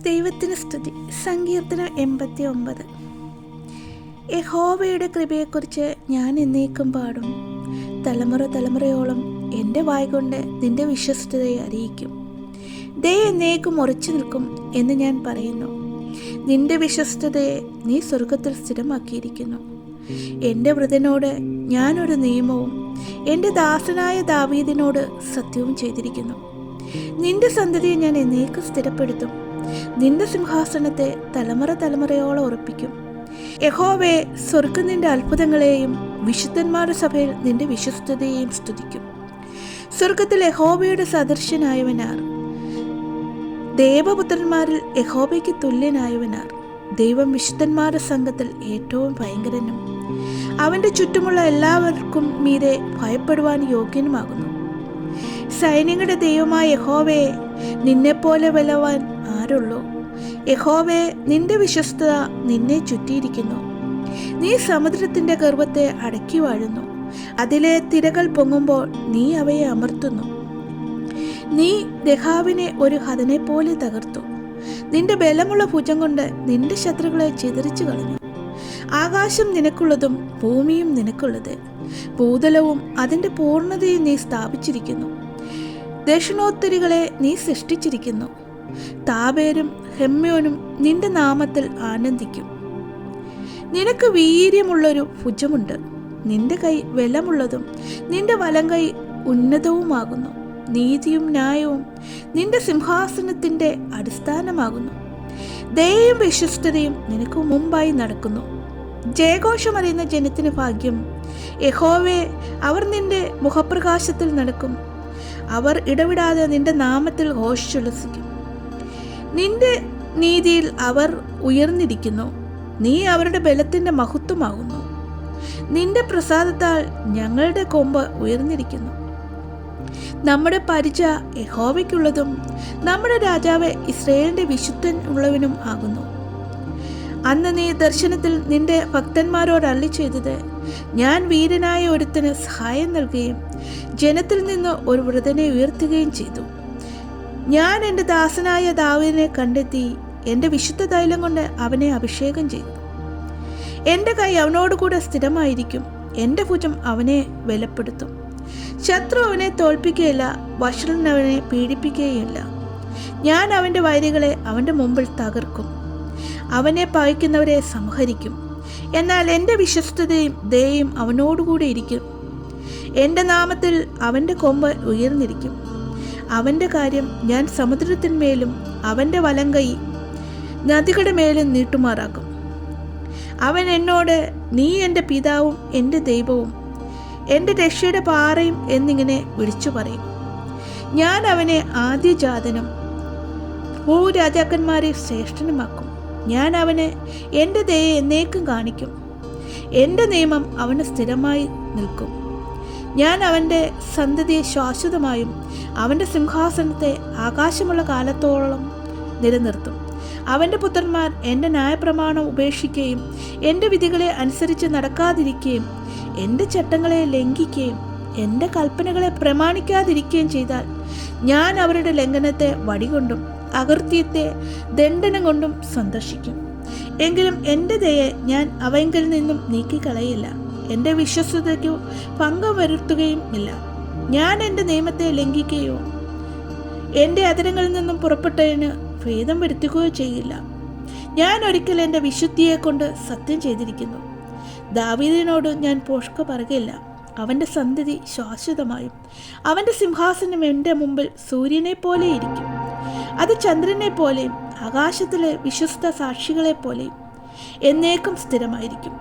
ദൈവത്തിന് സ്തുതി. സങ്കീർത്തനം 89. യഹോവയുടെ കൃപയെക്കുറിച്ച് ഞാൻ എന്നേക്കും പാടും. തലമുറ തലമുറയോളം എൻ്റെ വായ്കൊണ്ട് നിന്റെ വിശ്വസ്തതയെ അറിയിക്കും. ദൈ എന്നേക്കും ഉറച്ചു നിൽക്കും എന്ന് ഞാൻ പറയുന്നു. നിന്റെ വിശ്വസ്തതയെ നീ സ്വർഗത്തിൽ സ്ഥിരമാക്കിയിരിക്കുന്നു. എൻ്റെ വൃതനോട് ഞാനൊരു നിയമവും എൻ്റെ ദാസനായ ദാവീദിനോട് സത്യവും ചെയ്തിരിക്കുന്നു. നിന്റെ സന്തതിയെ ഞാൻ എന്നേക്കും സ്ഥിരപ്പെടുത്തും. നിന്റെ സിംഹാസനത്തെ തലമുറ തലമുറയോളം ഉറപ്പിക്കും. യഹോവേ, സ്വർഗ്ഗം നിന്റെ അത്ഭുതങ്ങളെയും വിശുദ്ധന്മാരുടെ സഭയിൽ നിന്റെ വിശ്വസ്തതയെയും സ്തുതിക്കും. സ്വർഗത്തിൽ യഹോവയുടെ സദൃശനായവനാർ? ദേവപുത്രന്മാരിൽ യഹോവയ്ക്ക് തുല്യനായവനാർ? ദൈവം വിശുദ്ധന്മാരുടെ സംഘത്തിൽ ഏറ്റവും ഭയങ്കരനും അവൻ്റെ ചുറ്റുമുള്ള എല്ലാവർക്കും മീതെ ഭയപ്പെടുവാൻ യോഗ്യനുമാകുന്നു. സൈന്യങ്ങളുടെ ദൈവമായ യഹോവയെ, നിന്നെപ്പോലെ ബലവാൻ ആരുള്ളൂ? യഹോവേ, നിന്റെ വിശ്വസ്തത നിന്നെ ചുറ്റിയിരിക്കുന്നു. നീ സമുദ്രത്തിൻ്റെ ഗർവത്തെ അടക്കി വാഴുന്നു. അതിലെ തിരകൾ പൊങ്ങുമ്പോൾ നീ അവയെ അമർത്തുന്നു. നീ രഹാബിനെ ഒരു ഹതനെ പോലെ തകർത്തു. നിന്റെ ബലമുള്ള ഭുജം കൊണ്ട് നിന്റെ ശത്രുക്കളെ ചിതറിച്ചു കളഞ്ഞു. ആകാശം നിനക്കുള്ളതും ഭൂമിയും നിനക്കുള്ളത്. ഭൂതലവും അതിൻ്റെ പൂർണ്ണതയും നീ സ്ഥാപിച്ചിരിക്കുന്നു. ദക്ഷിണോത്തരികളെ നീ സൃഷ്ടിച്ചിരിക്കുന്നു. താബേരും ഹെമ്യോനും നിന്റെ നാമത്തിൽ ആനന്ദിക്കും. നിനക്ക് വീര്യമുള്ളൊരു ഭുജമുണ്ട്. നിന്റെ കൈ ബലമുള്ളതും നിന്റെ വലം കൈ ഉന്നതവുമാകുന്നു. നീതിയും ന്യായവും നിന്റെ സിംഹാസനത്തിൻ്റെ അടിസ്ഥാനമാകുന്നു. ദയയും വിശ്വസ്തതയും നിനക്ക് മുമ്പായി നടക്കുന്നു. ജയഘോഷമറിയുന്ന ജനത്തിന് ഭാഗ്യം. യഹോവേ, അവർ നിന്റെ മുഖപ്രകാശത്തിൽ നടക്കും. അവർ ഇടവിടാതെ നിന്റെ നാമത്തിൽ ഘോഷിച്ചുല്ലസിക്കും. നിന്റെ നീതിയിൽ അവർ ഉയർന്നിരിക്കുന്നു. നീ അവരുടെ ബലത്തിൻ്റെ മഹത്വമാകുന്നു. നിന്റെ പ്രസാദത്താൽ ഞങ്ങളുടെ കൊമ്പ് ഉയർന്നിരിക്കുന്നു. നമ്മുടെ പരിച യഹോവയ്ക്കുള്ളതും നമ്മുടെ രാജാവ് ഇസ്രായേലിൻ്റെ വിശുദ്ധൻ ഉള്ളവനും ആകുന്നു. അന്ന് നീ ദർശനത്തിൽ നിന്റെ ഭക്തന്മാരോട് അരുളി ചെയ്തത്, ഞാൻ വീരനായ ഒരുത്തന് സഹായം നൽകുകയും ജനത്തിൽ നിന്ന് ഒരു വൃതനെ ഉയർത്തുകയും ചെയ്തു. ഞാൻ എൻ്റെ ദാസനായ ദാവീദിനെ കണ്ടെത്തി എൻ്റെ വിശുദ്ധ തൈലം കൊണ്ട് അവനെ അഭിഷേകം ചെയ്തു. എൻ്റെ കൈ അവനോടുകൂടെ സ്ഥിരമായിരിക്കും. എൻ്റെ ഭുജം അവനെ ബലപ്പെടുത്തും. ശത്രു അവനെ തോൽപ്പിക്കുകയില്ല, വഷളൻ അവനെ പീഡിപ്പിക്കുകയില്ല. ഞാൻ അവൻ്റെ വൈരികളെ അവൻ്റെ മുമ്പിൽ തകർക്കും. അവനെ പകയ്ക്കുന്നവരെ സംഹരിക്കും. എന്നാൽ എൻ്റെ വിശ്വസ്തതയും ദയയും അവനോടുകൂടെ ഇരിക്കും. എൻ്റെ നാമത്തിൽ അവൻ്റെ കൊമ്പ് ഉയർന്നിരിക്കും. അവൻ്റെ കാര്യം ഞാൻ സമുദ്രത്തിന്മേലും അവൻ്റെ വലം കൈ നദികളുടെ മേലും നീട്ടുമാറാക്കും. അവൻ എന്നോട്, നീ എൻ്റെ പിതാവും എൻ്റെ ദൈവവും എൻ്റെ രക്ഷയുടെ പാറയും എന്നിങ്ങനെ വിളിച്ചു പറയും. ഞാൻ അവനെ ആദ്യജാതനും ഭൂരാജാക്കന്മാരെ ശ്രേഷ്ഠനുമാക്കും. ഞാൻ അവന് എൻ്റെ ദയ എന്നേക്കും കാണിക്കും. എൻ്റെ നിയമം അവന് സ്ഥിരമായി നിൽക്കും. ഞാൻ അവൻ്റെ സന്തതിയെ ശാശ്വതമായും അവൻ്റെ സിംഹാസനത്തെ ആകാശമുള്ള കാലത്തോളം നിലനിർത്തും. അവൻ്റെ പുത്രന്മാർ എൻ്റെ ന്യായപ്രമാണം ഉപേക്ഷിക്കുകയും എൻ്റെ വിധികളെ അനുസരിച്ച് നടക്കാതിരിക്കുകയും എൻ്റെ ചട്ടങ്ങളെ ലംഘിക്കുകയും എൻ്റെ കൽപ്പനകളെ പ്രമാണിക്കാതിരിക്കുകയും ചെയ്താൽ ഞാൻ അവരുടെ ലംഘനത്തെ വടികൊണ്ടും അകൃത്യത്തെ ദണ്ഡനം കൊണ്ടും സന്ദർശിക്കും. എങ്കിലും എൻ്റെ ദയെ ഞാൻ അവങ്കിൽ നിന്നും നീക്കിക്കളയില്ല. എൻ്റെ വിശ്വസ്തതയ്ക്കു ഭംഗം വരുത്തുകയും ഇല്ല. ഞാൻ എൻ്റെ നിയമത്തെ ലംഘിക്കുകയോ എൻ്റെ അധരങ്ങളിൽ നിന്നും പുറപ്പെട്ടതിന് ഭേദം വരുത്തുകയോ ചെയ്യില്ല. ഞാൻ ഒരിക്കൽ എൻ്റെ വിശുദ്ധിയെ കൊണ്ട് സത്യം ചെയ്തിരിക്കുന്നു. ദാവീദിനോട് ഞാൻ പോഷ്ക പറയുകയില്ല. അവൻ്റെ സന്തതി ശാശ്വതമായും അവൻ്റെ സിംഹാസനം എൻ്റെ മുമ്പിൽ സൂര്യനെ പോലെ ഇരിക്കും. അത് ചന്ദ്രനെ പോലെയും ആകാശത്തിലെ വിശ്വസ്ത സാക്ഷികളെ പോലെയും എന്നേക്കും സ്ഥിരമായിരിക്കും.